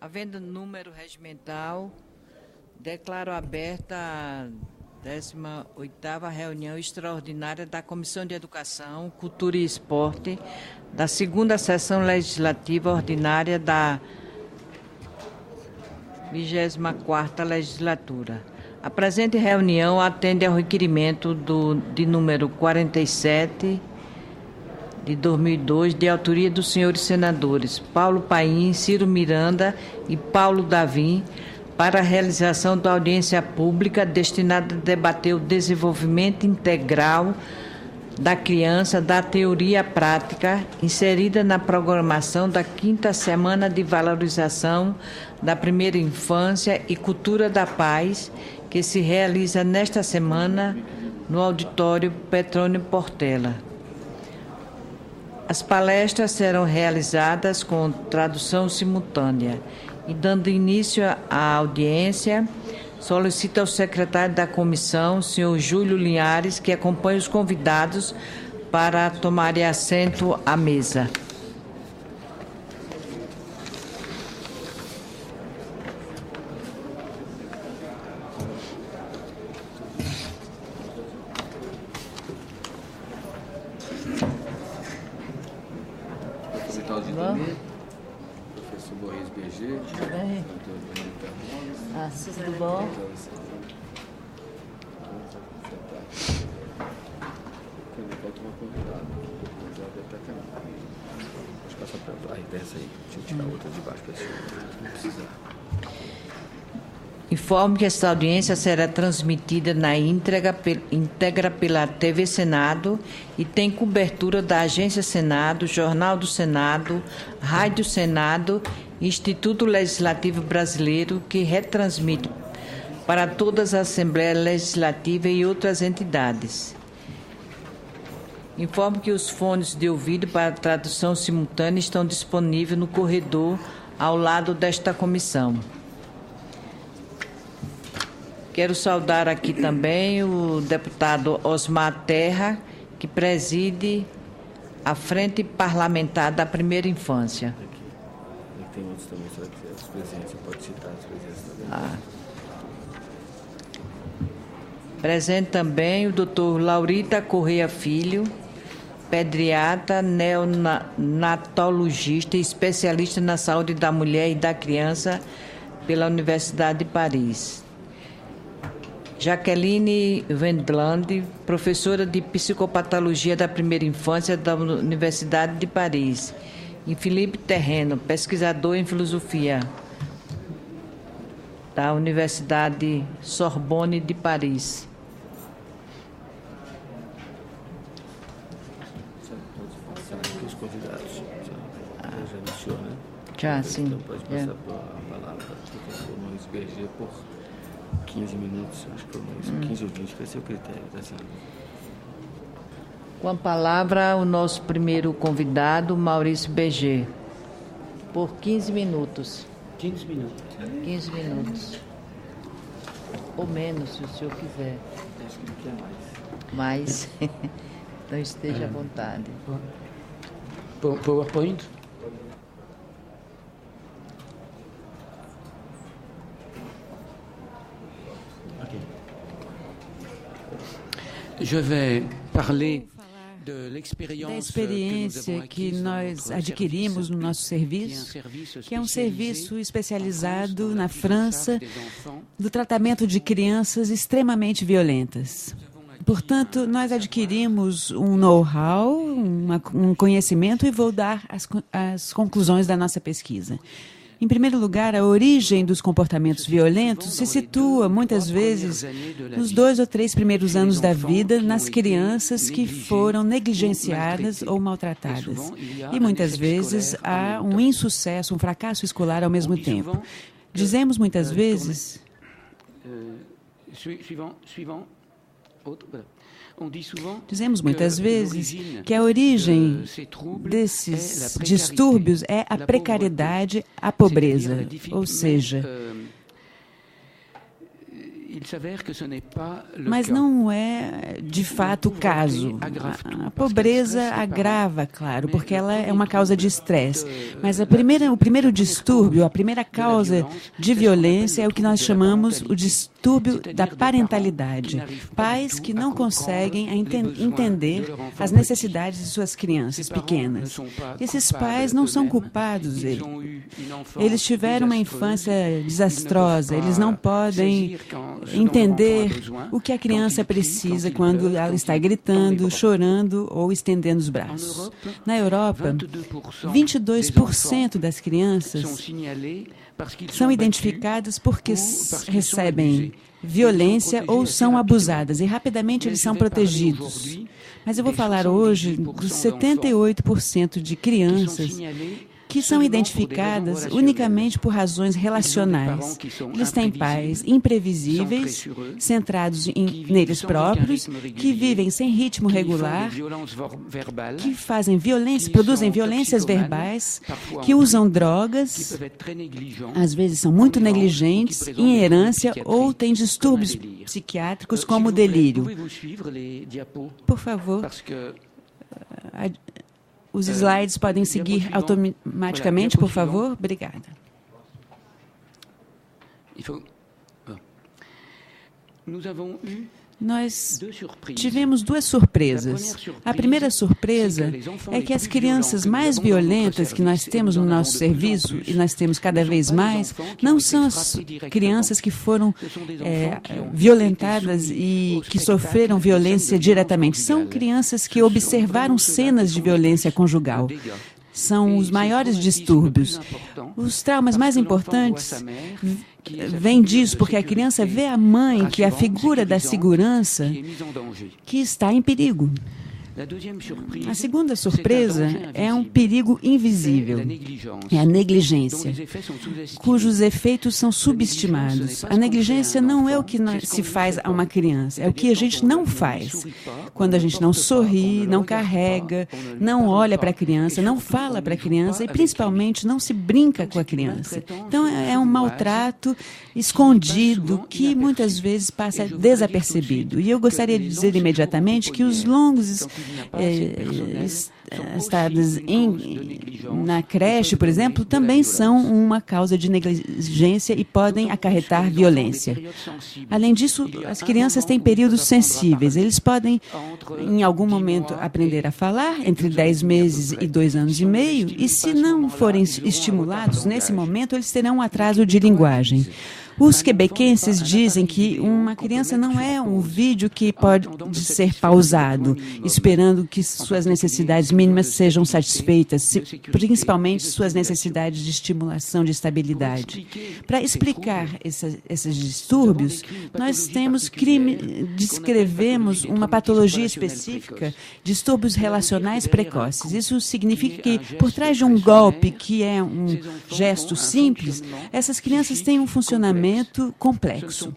Havendo número regimental, declaro aberta a 18ª reunião extraordinária da Comissão de Educação, Cultura e Esporte, da 2ª Sessão Legislativa Ordinária da 24ª Legislatura. A presente reunião atende ao requerimento de número 47, de 2002, de autoria dos senhores senadores Paulo Paim, Ciro Miranda e Paulo Davim, para a realização da audiência pública destinada a debater o desenvolvimento integral da criança, da teoria prática, inserida na programação da 5ª Semana de Valorização da Primeira Infância e Cultura da Paz, que se realiza nesta semana no auditório Petrônio Portela. As palestras serão realizadas com tradução simultânea. E, dando início à audiência, solicito ao secretário da comissão, senhor Júlio Linhares, que acompanhe os convidados para tomarem assento à mesa. Professor Borges BG, tudo bom? Falta uma convidada. Já deve estar caminhando. Deixa eu passar para aí, desce aí. Deixa eu tirar outra de baixo para não precisar. Informo que esta audiência será transmitida na íntegra pela TV Senado e tem cobertura da Agência Senado, Jornal do Senado, Rádio Senado e Instituto Legislativo Brasileiro, que retransmite para todas as Assembleias Legislativas e outras entidades. Informo que os fones de ouvido para tradução simultânea estão disponíveis no corredor ao lado desta comissão. Quero saudar aqui também o deputado Osmar Terra, que preside a Frente Parlamentar da Primeira Infância. Aqui. Tem outros também, será que os presidentes, você pode citar os presidentes também? Presente também o doutor Laurita Correia Filho, pediatra, neonatologista e especialista na saúde da mulher e da criança pela Universidade de Paris. Jaqueline Wendland, professora de Psicopatologia da Primeira Infância da Universidade de Paris. E Felipe Terreno, pesquisador em Filosofia da Universidade Sorbonne de Paris. Os convidados já iniciou, né? Já, sim. Então pode passar a palavra para o professor Luiz Berger por 15 minutos, acho que foi mais 15 ou 20, vai ser o critério da sala. Com a palavra, o nosso primeiro convidado, Maurício Berger, por 15 minutos. 15 minutos. 15 minutos. Ou menos, se o senhor quiser. Acho que não quer mais. Mas, então esteja à vontade. PowerPoint? Je vais parler da experiência que nós adquirimos no nosso serviço, que é um serviço especializado na França do tratamento de crianças extremamente violentas. Portanto, nós adquirimos um know-how, um conhecimento, e vou dar as conclusões da nossa pesquisa. Em primeiro lugar, a origem dos comportamentos violentos se situa, muitas vezes, nos 2 ou 3 primeiros anos da vida, nas crianças que foram negligenciadas ou maltratadas. E, muitas vezes, há um insucesso, um fracasso escolar ao mesmo tempo. Dizemos, muitas vezes... Dizemos muitas vezes que a origem desses distúrbios é a precariedade, a pobreza. Ou seja, Mas não é, de fato, o caso. A pobreza agrava, claro, porque ela é uma causa de estresse. Mas o primeiro distúrbio, a primeira causa de violência é o que nós chamamos o distúrbio da parentalidade. Pais que não conseguem entender as necessidades de suas crianças pequenas. Esses pais não são culpados. Eles tiveram uma infância desastrosa. Eles não podem entender o que a criança precisa quando ela está gritando, chorando ou estendendo os braços. Na Europa, 22% das crianças são identificadas porque recebem violência ou são abusadas, e rapidamente eles são protegidos. Mas eu vou falar hoje dos 78% de crianças que são identificadas unicamente por razões relacionais. Eles têm pais imprevisíveis, centrados neles próprios, que vivem sem ritmo regular, que fazem violência, produzem violências verbais, que usam drogas, às vezes são muito negligentes, em herência ou têm distúrbios psiquiátricos como delírio. Por favor. Os slides podem seguir automaticamente, por favor? Obrigada. Nós tivemos duas surpresas. A primeira surpresa é que as crianças mais violentas que nós temos no nosso serviço, e nós temos cada vez mais, não são as crianças que foram violentadas e que sofreram violência diretamente. São crianças que observaram cenas de violência conjugal. São os maiores distúrbios. Os traumas mais importantes vêm disso, porque a criança vê a mãe, que é a figura da segurança, que está em perigo. A segunda surpresa é um perigo invisível, é a negligência, cujos efeitos são subestimados. A negligência não é o que se faz a uma criança, é o que a gente não faz. Quando a gente não sorri, não carrega, não olha para a criança, não fala para a criança e, principalmente, não se brinca com a criança. Então, é um maltrato escondido que muitas vezes passa desapercebido. E eu gostaria de dizer imediatamente que os longos estados na creche, por exemplo, também são uma causa de negligência e podem acarretar violência. Além disso, as crianças têm períodos sensíveis. Eles podem, em algum momento, aprender a falar, entre 10 meses e 2 anos e meio, e se não forem estimulados nesse momento, eles terão um atraso de linguagem. Os quebequenses dizem que uma criança não é um vídeo que pode ser pausado, esperando que suas necessidades mínimas sejam satisfeitas, principalmente suas necessidades de estimulação, de estabilidade. Para explicar esses distúrbios, nós descrevemos uma patologia específica, distúrbios relacionais precoces. Isso significa que, por trás de um golpe, que é um gesto simples, essas crianças têm um funcionamento complexo.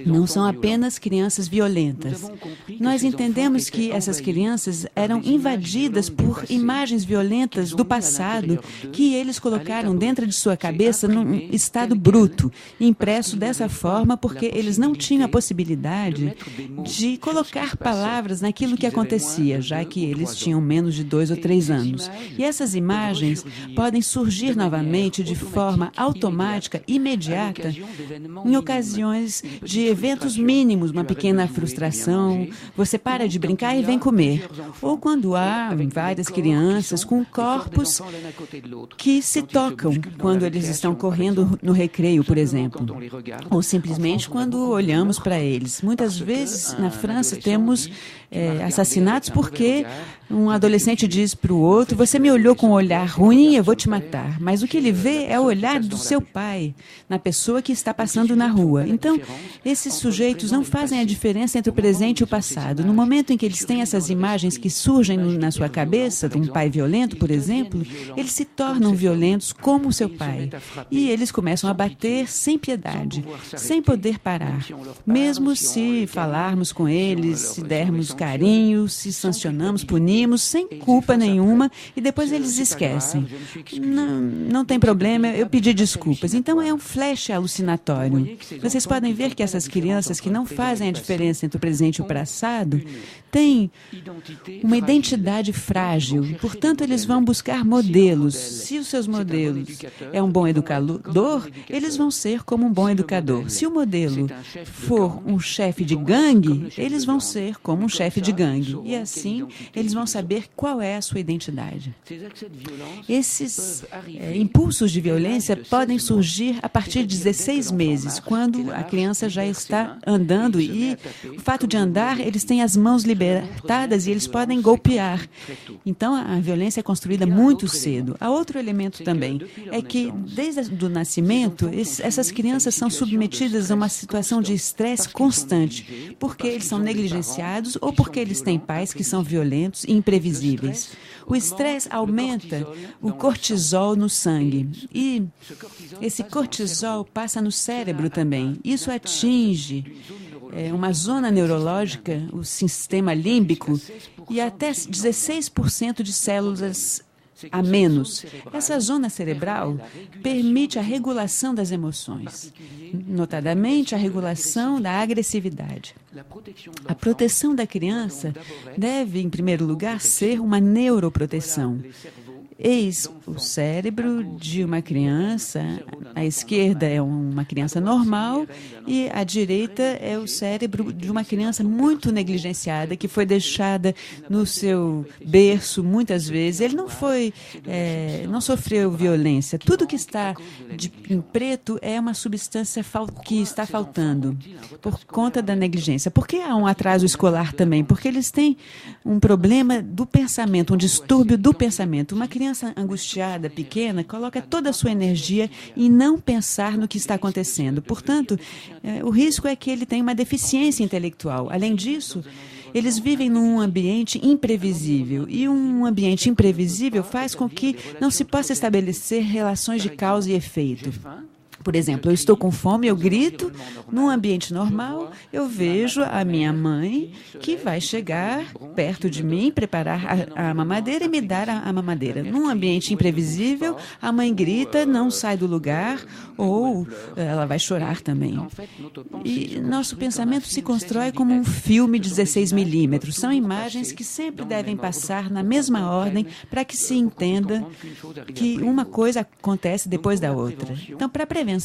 Não são apenas crianças violentas. Nós entendemos que essas crianças eram invadidas por imagens violentas do passado que eles colocaram dentro de sua cabeça num estado bruto, impresso dessa forma porque eles não tinham a possibilidade de colocar palavras naquilo que acontecia, já que eles tinham menos de 2 ou 3 anos. E essas imagens podem surgir novamente de forma automática, imediata, em ocasiões de eventos mínimos, uma pequena frustração, você para de brincar e vem comer. Ou quando há várias crianças com corpos que se tocam quando eles estão correndo no recreio, por exemplo. Ou simplesmente quando olhamos para eles. Muitas vezes, na França, temos assassinatos porque um adolescente diz para o outro: você me olhou com um olhar ruim, eu vou te matar. Mas o que ele vê é o olhar do seu pai na pessoa que está passando na rua. Então, esses sujeitos não fazem a diferença entre o presente e o passado. No momento em que eles têm essas imagens que surgem na sua cabeça, de um pai violento, por exemplo, eles se tornam violentos como o seu pai. E eles começam a bater sem piedade, sem poder parar. Mesmo se falarmos com eles, se dermos carinho, se sancionamos, punimos, sem culpa nenhuma, e depois eles esquecem. Não tem problema, eu pedi desculpas. Então, é um flash alucinativo discriminatório. Vocês podem ver que essas crianças que não fazem a diferença entre o presente e o passado têm uma identidade frágil. Portanto, eles vão buscar modelos. Se os seus modelos é um bom educador, eles vão ser como um bom educador. Se o modelo for um chefe de gangue, eles vão ser como um chefe de gangue. E assim, eles vão saber qual é a sua identidade. Esses impulsos de violência podem surgir a partir de 16 meses, quando a criança já está andando e o fato de andar, eles têm as mãos libertadas e eles podem golpear. Então, a violência é construída muito cedo. Há outro elemento também, é que desde o nascimento, essas crianças são submetidas a uma situação de estresse constante, porque eles são negligenciados ou porque eles têm pais que são violentos e imprevisíveis. O estresse aumenta o cortisol no sangue e esse cortisol passa no cérebro também. Isso atinge uma zona neurológica, o sistema límbico, e até 16% de células a menos. Essa zona cerebral permite a regulação das emoções, notadamente a regulação da agressividade. A proteção da criança deve, em primeiro lugar, ser uma neuroproteção. Eis o cérebro de uma criança, à esquerda é uma criança normal e à direita é o cérebro de uma criança muito negligenciada, que foi deixada no seu berço muitas vezes. Ele não sofreu violência. Tudo que está em preto é uma substância que está faltando por conta da negligência. Por que há um atraso escolar também? Porque eles têm um problema do pensamento, um distúrbio do pensamento. Uma criança angustiada, pequena, coloca toda a sua energia em não pensar no que está acontecendo. Portanto, o risco é que ele tenha uma deficiência intelectual. Além disso, eles vivem num ambiente imprevisível, e um ambiente imprevisível faz com que não se possa estabelecer relações de causa e efeito. Por exemplo, eu estou com fome, eu grito, num ambiente normal, eu vejo a minha mãe que vai chegar perto de mim, preparar a mamadeira e me dar a mamadeira. Num ambiente imprevisível, a mãe grita, não sai do lugar, ou ela vai chorar também. E nosso pensamento se constrói como um filme de 16 milímetros. São imagens que sempre devem passar na mesma ordem para que se entenda que uma coisa acontece depois da outra. Então, para prevenção,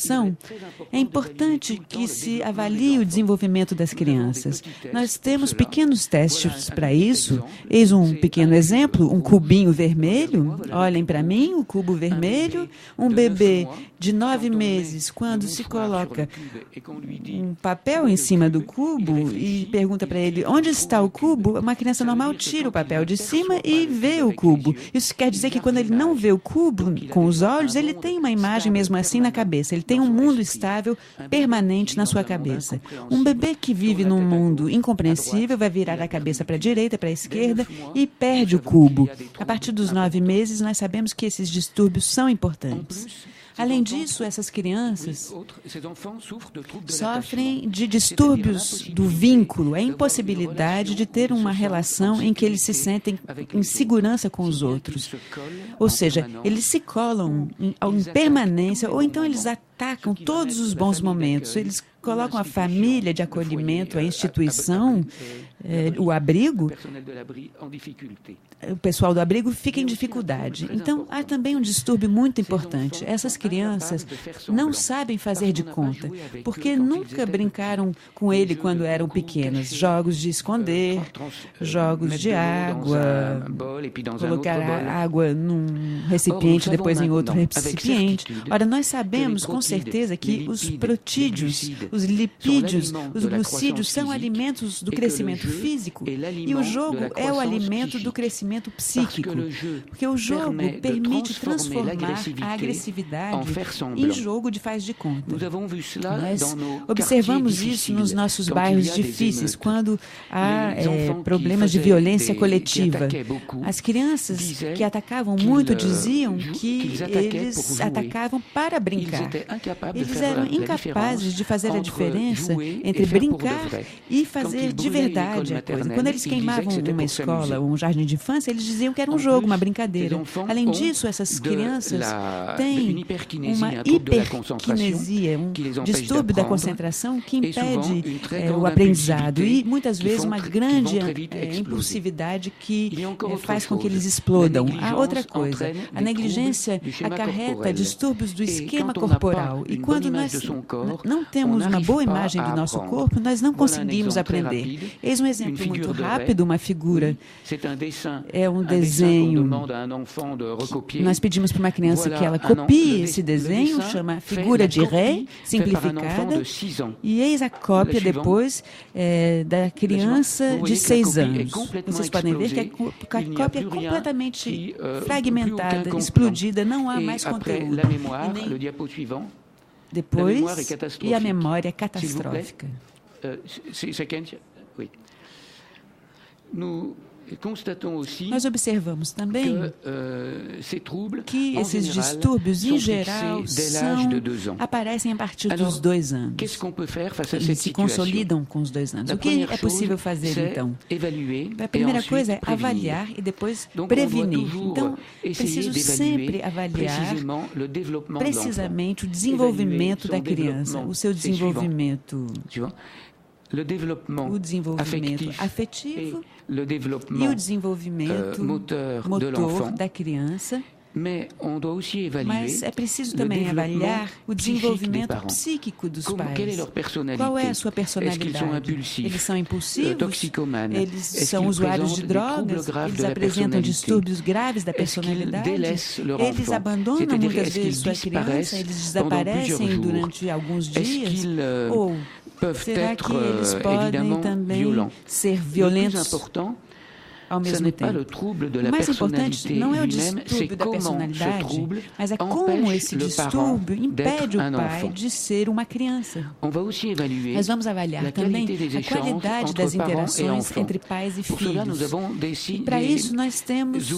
é importante que se avalie o desenvolvimento das crianças. Nós temos pequenos testes para isso. Eis um pequeno exemplo, um cubinho vermelho. Olhem para mim, o cubo vermelho. Um bebê de 9 meses, quando se coloca um papel em cima do cubo e pergunta para ele onde está o cubo, uma criança normal tira o papel de cima e vê o cubo. Isso quer dizer que quando ele não vê o cubo com os olhos, ele tem uma imagem mesmo assim na cabeça. Ele tem um mundo estável, permanente na sua cabeça. Um bebê que vive num mundo incompreensível vai virar a cabeça para a direita, para a esquerda e perde o cubo. A partir dos 9 meses, nós sabemos que esses distúrbios são importantes. Além disso, essas crianças sofrem de distúrbios do vínculo, a impossibilidade de ter uma relação em que eles se sentem em segurança com os outros. Ou seja, eles se colam em permanência, ou então eles atacam todos os bons momentos. Eles colocam a família de acolhimento, a instituição, o abrigo, o pessoal do abrigo fica em dificuldade. Então, há também um distúrbio muito importante. Essas crianças não sabem fazer de conta, porque nunca brincaram com ele quando eram pequenas. Jogos de esconder, jogos de água, colocar a água num recipiente, depois em outro recipiente. Ora, nós sabemos com certeza que os protídeos, os lipídios, os glucídios são alimentos do crescimento físico e o jogo é o alimento do crescimento psíquico, porque o jogo permite transformar a agressividade em jogo de faz de conta. Nós observamos isso nos nossos bairros difíceis, quando há problemas de violência coletiva. As crianças que atacavam muito diziam que eles atacavam para brincar. Eles eram incapazes de fazer a diferença entre brincar e fazer de verdade. verdade é a coisa. Quando eles queimavam uma escola ou um jardim de infância, eles diziam que era um jogo, uma brincadeira. Além disso, essas crianças têm uma hiperquinesia, um distúrbio da concentração que impede o aprendizado e, muitas vezes, uma grande impulsividade que faz com que eles explodam. Há outra coisa, a negligência acarreta distúrbios do esquema corporal e quando nós não temos uma boa imagem do nosso corpo, nós não conseguimos aprender. Eis um exemplo muito rápido, uma figura. É um desenho. Nós pedimos para uma criança que ela copie esse desenho, chama figura de ré, simplificada, e eis a cópia depois da criança de 6 anos. Vocês podem ver que a cópia é completamente fragmentada, explodida, não há mais conteúdo. Depois, e a memória é catastrófica. Nós observamos também que esses distúrbios, em geral, aparecem a partir dos 2 anos. Eles se consolidam com os 2 anos. O que é possível fazer, então? A primeira coisa é avaliar e depois prevenir. Então, preciso sempre avaliar precisamente o desenvolvimento da criança, o seu desenvolvimento. O desenvolvimento afetivo e o desenvolvimento motor da criança. Mas é preciso também avaliar o desenvolvimento psíquico dos pais. Qual é a sua personalidade? Eles são impulsivos? Eles são usuários de drogas? Eles apresentam distúrbios graves da personalidade? Eles abandonam muitas vezes sua criança? Eles desaparecem durante alguns dias? Ou será que eles podem também ser violentos ao mesmo tempo? O mais importante não é o distúrbio da personalidade, mas é como esse distúrbio impede o pai de ser uma criança. Nós vamos avaliar também a qualidade das interações entre pais e filhos. E para isso nós temos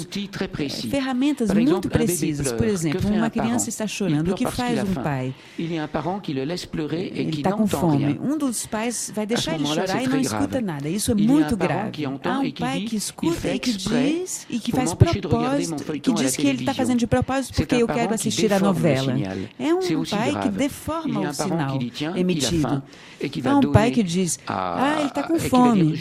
ferramentas muito precisas. Por exemplo, uma criança está chorando. O que faz um pai? Ele está com fome. Um dos pais vai deixar ele chorar e não escuta nada. Isso é muito grave. Há um pai que escuta e que diz e que faz propósito, que diz que ele está fazendo de propósito porque eu quero assistir a novela. É um pai que deforma o sinal emitido. Há um pai que diz, ele está com fome,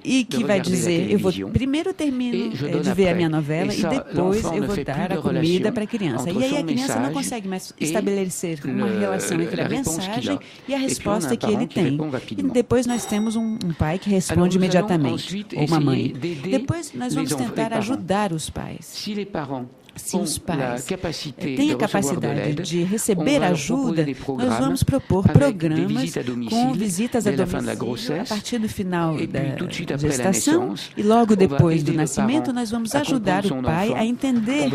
e que vai dizer, eu vou primeiro termino de ver a minha novela e depois eu vou dar a comida para a criança. E aí a criança não consegue mais estabelecer uma relação entre a mensagem e a resposta que ele tem. E depois nós temos um pai que responde imediatamente, ou uma mãe. Depois nós vamos tentar ajudar os pais. Se os pais têm a capacidade de receber ajuda, nós vamos propor programas com visitas a domicílio a partir do final da gestação e logo depois do nascimento nós vamos ajudar o pai a entender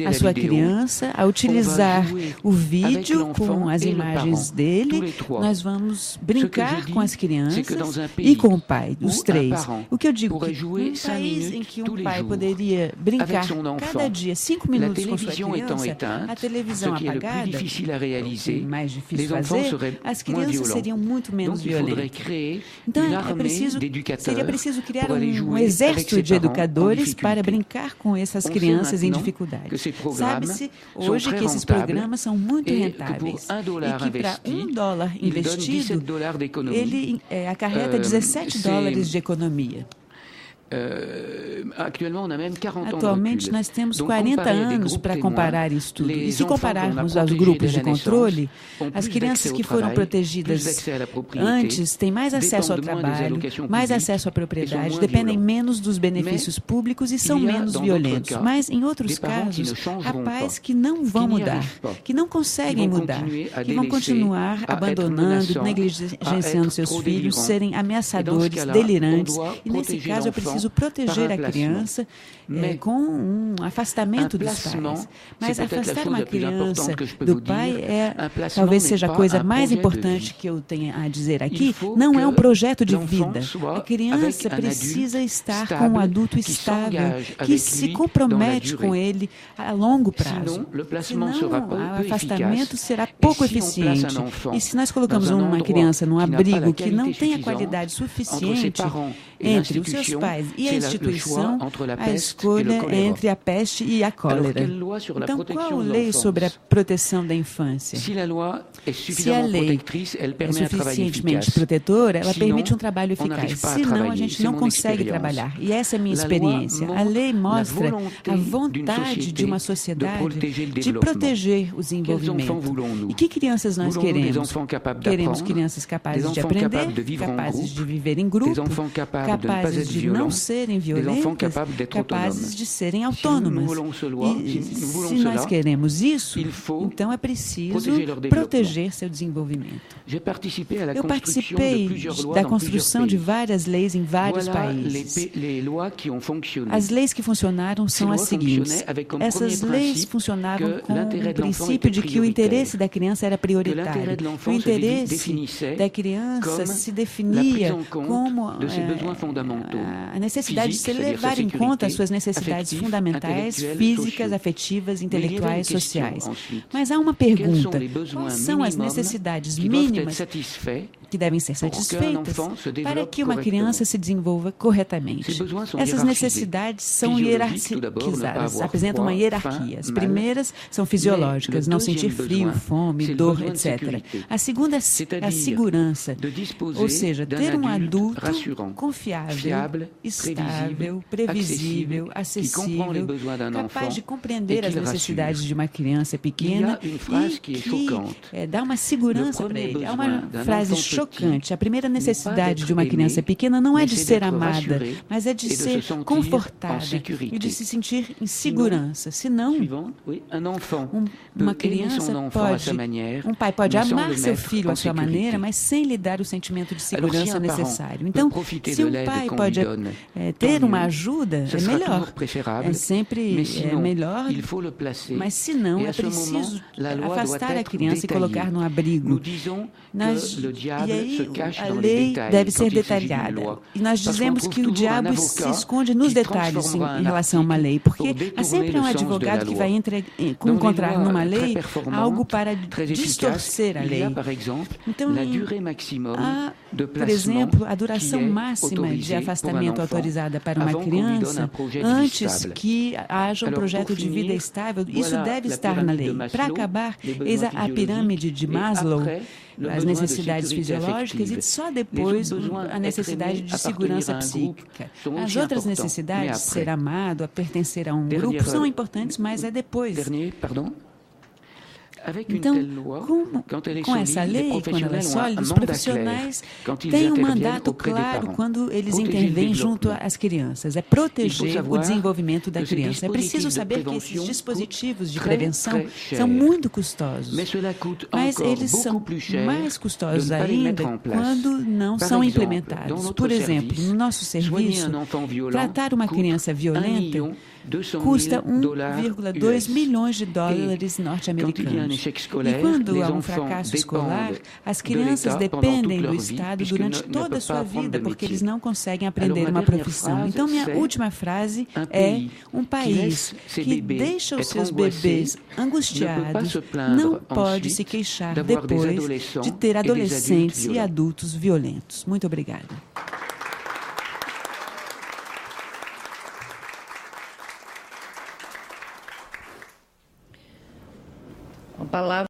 a sua criança, a utilizar o vídeo com as imagens dele. Nós vamos brincar com as crianças e com o pai, os 3. O que eu digo que um país em que um pai poderia brincar cada dia 5 minutos com sua criança, a televisão apagada, mais difícil fazer, as crianças seriam muito menos violentas. Então, seria preciso criar um exército de educadores para brincar com essas crianças em dificuldade. Sabe-se hoje que esses programas são muito rentáveis e que para $1 investido, ele acarreta $17 de economia. Atualmente, nós temos 40 anos para comparar isso tudo. E se compararmos aos grupos de controle, as crianças que foram protegidas antes têm mais acesso ao trabalho, mais acesso à propriedade, dependem menos dos benefícios públicos e são menos violentos. Mas, em outros casos, há pais que não vão mudar, que não conseguem mudar, que vão continuar abandonando, negligenciando seus filhos, serem ameaçadores, delirantes. E, nesse caso, eu preciso proteger a criança com um afastamento dos pais. Mas afastar uma criança do pai talvez seja a coisa mais importante que eu tenha a dizer aqui. Não é um projeto de vida. A criança precisa estar com um adulto estável, que se compromete com ele a longo prazo. Senão, o afastamento será pouco eficiente. E se nós colocamos uma criança num abrigo que não tem a qualidade suficiente, entre os seus pais e a instituição a escolha entre a peste e a cólera. Então, qual a lei sobre a proteção da infância? Se a lei é suficientemente protetora, ela permite um trabalho eficaz. Senão, a gente não consegue trabalhar. E essa é a minha experiência. A lei mostra a vontade de uma sociedade de proteger o desenvolvimento. E que crianças nós queremos? Queremos crianças capazes de aprender, capazes de viver em grupo, capazes de não serem violentas, capazes de serem autônomas. E se nós queremos isso, então é preciso proteger seu desenvolvimento. Eu participei da construção de várias leis em vários países. As leis que funcionaram são as seguintes. Essas leis funcionavam com o princípio de que o interesse da criança era prioritário. O interesse da criança se definia como a necessidade de se levar em conta as suas necessidades fundamentais, físicas, afetivas, intelectuais, sociais. Mas há uma pergunta: quais são as necessidades mínimas que devem ser satisfeitas para que uma criança se desenvolva corretamente? Essas necessidades são hierarquizadas, apresentam uma hierarquia. As primeiras são fisiológicas, não sentir frio, fome, dor, etc. A segunda é a segurança, ou seja, ter um adulto confiável, estável, previsível, acessível, capaz de compreender as necessidades de uma criança pequena e que dá uma segurança para ele. Há uma frase chocante. A primeira necessidade de uma criança pequena não é de ser amada, mas é de ser confortada e de se sentir em segurança. Senão, uma criança um pai pode amar seu filho à sua maneira, mas sem lhe dar o sentimento de segurança necessário. Então, se um pai pode ter uma ajuda, é melhor. É sempre melhor, mas se não, é preciso afastar a criança e colocar no abrigo. E aí, a lei deve ser detalhada. E nós dizemos que o diabo se esconde nos detalhes em relação a uma lei, porque há sempre um advogado que vai encontrar numa lei algo para distorcer a lei. Então, há, por exemplo, a duração máxima de afastamento autorizada para uma criança antes que haja um projeto de vida estável. Isso deve estar na lei. Para acabar, eis a pirâmide de Maslow, as necessidades fisiológicas e só depois a necessidade de segurança psíquica. As outras necessidades, ser amado, a pertencer a um grupo, são importantes, mas é depois. Então, com essa lei, quando ela é sólida, os profissionais têm um mandato claro quando eles intervêm junto às crianças. É proteger o desenvolvimento da criança. É preciso saber que esses dispositivos de prevenção são muito custosos, mas eles são mais custosos ainda quando não são implementados. Por exemplo, no nosso serviço, tratar uma criança violenta custa 1,2 milhões de dólares norte-americanos. E quando há um fracasso escolar, as crianças dependem do Estado durante toda a sua vida, porque eles não conseguem aprender uma profissão. Então, minha última frase é: um país que deixa os seus bebês angustiados não pode se queixar depois de ter adolescentes e adultos violentos. Muito obrigada. A palavra